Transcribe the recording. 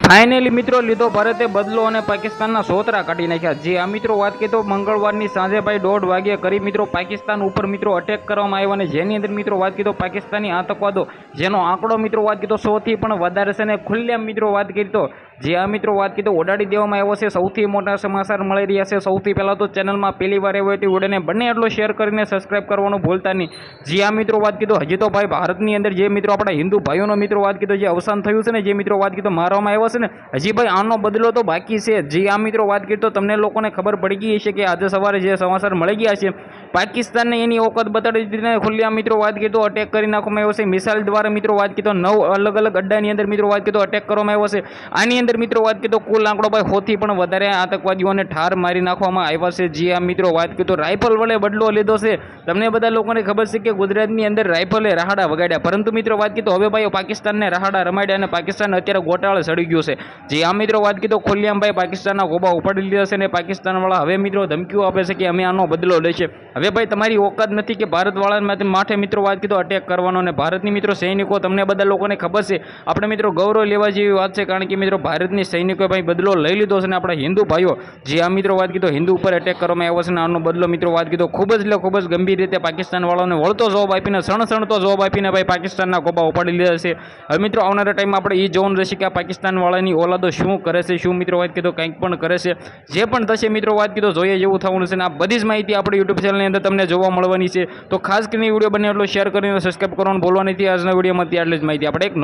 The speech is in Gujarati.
ફાઇનલી મિત્રો લીધો ભારતે બદલો અને પાકિસ્તાનના સોતરા કાઢી નાખ્યા। જે આ મિત્રો વાત કરીએ તો મંગળવારની સાંજે ભાઈ 1:30 વાગ્યે કરી મિત્રો પાકિસ્તાન ઉપર મિત્રો અટેક કરવામાં આવ્યો અને જેની અંદર મિત્રો વાત કરીએ તો પાકિસ્તાની આતંકવાદો જેનો આંકડો મિત્રો વાત કરીએ તો 100 થી પણ વધારે છે અને ખુલ્લેઆમ મિત્રો વાત કરીએ તો જે આ મિત્રો વાત કરીએ તો ઉડાડી દેવામાં આવ્યો છે। સૌથી મોટા સમાચાર મળી રહ્યા છે। સૌથી પહેલાં તો ચેનલમાં પહેલી વાર આવ્યો હોય વિડીયોને બંને એટલો શેર કરીને સબસ્ક્રાઇબ કરવાનું ભૂલતા નહીં। જે આ મિત્રો વાત કરીએ તો હજી તો ભાઈ ભારતની અંદર જે મિત્રો આપણા હિન્દુ ભાઈઓનો મિત્રો વાત કરીએ તો જે અવસાન થયું છે ને જે મિત્રો વાત કરીએ તો મારવામાં આવ્યો છે ને હજી ભાઈ આનો બદલો તો બાકી છે। જે આ મિત્રો વાત કરીએ તો તમને લોકોને ખબર પડી ગઈ છે કે આજે સવારે જે સમાચાર મળી ગયા છે પાકિસ્તાનને એની ઓકાત બતાડી દીધી ખુલ્લેઆમ મિત્રો વાત કરીએ તો અટેક કરી નાખવામાં આવ્યો છે। મિસાઇલ દ્વારા મિત્રો વાત કરીએ તો 9 અલગ અલગ અડ્ડાની અંદર મિત્રો વાત કરીએ તો અટેક કરવામાં આવ્યો છે। આની અંદર મિત્રો વાત કરીએ તો કુલ આંકડો ભાઈ 100 થી પણ વધારે આતંકવાદીઓને ઠાર મારી નાખવામાં આવ્યા છે। જે આ મિત્રો વાત કરીએ તો રાઇફલ વડે બદલો લીધો છે। તમને બધા લોકોને ખબર છે કે ગુજરાતની અંદર રાઇફલે રાહડા વગાડ્યા પરંતુ મિત્રો વાત કરીએ તો હવે ભાઈ પાકિસ્તાનને રાહડા રમાડ્યા અને પાકિસ્તાન અત્યારે ગોટાળે સડી ગયું છે। જે આ મિત્રો વાત કરીએ તો ખુલ્લેઆમ ભાઈ પાકિસ્તાનના ગોબા ઉપાડી લીધા છે અને પાકિસ્તાનવાળા હવે મિત્રો ધમકીઓ આપે છે કે અમે આનો બદલો લેશે। હવે ભાઈ તમારી ઓકાત નથી કે ભારતવાળા માથે મિત્રો વાત કરીએ તો અટેક કરવાનો અને ભારતની મિત્રો સૈનિકો તમને બધા લોકોને ખબર છે આપણે મિત્રો ગૌરવ લેવા જેવી વાત છે કારણ કે મિત્રો ભારતની સૈનિકોએ ભાઈ બદલો લઈ લીધો છે અને આપણા હિન્દુ ભાઈઓ જે આ મિત્રો વાત કરીએ તો હિન્દુ ઉપર અટેક કરવામાં આવ્યો છે અને આનો બદલો મિત્રો વાત કરીએ તો ખૂબ જ એટલે ખૂબ જ ગંભીર રીતે પાકિસ્તાનવાળાને વળતો જવાબ આપીને સણસણતો જવાબ આપીને ભાઈ પાકિસ્તાનના ગોબા ઉપાડી લીધા છે। હવે મિત્રો આવનારા ટાઈમમાં આપણે એ જોવાનું રહેશે કે આ પાકિસ્તાનવાળાની ઓલાદો શું કરે છે શું મિત્રો વાત કરીએ તો કંઈક પણ કરે છે। જે પણ થશે મિત્રો વાત કરીએ તો જોઈએ જેવું થવાનું છે અને આ બધી જ માહિતી આપણી યુટ્યુબ ચેનલની અંદર તમને જોવા મળવાની છે। તો ખાસ કરીને વિડીયો બને એટલો શેર કરીને સબસ્ક્રાઇબ કરવાનું ભૂલવા નથી। આજના વિડીયોમાં આટલી જ માહિતી આપણે એક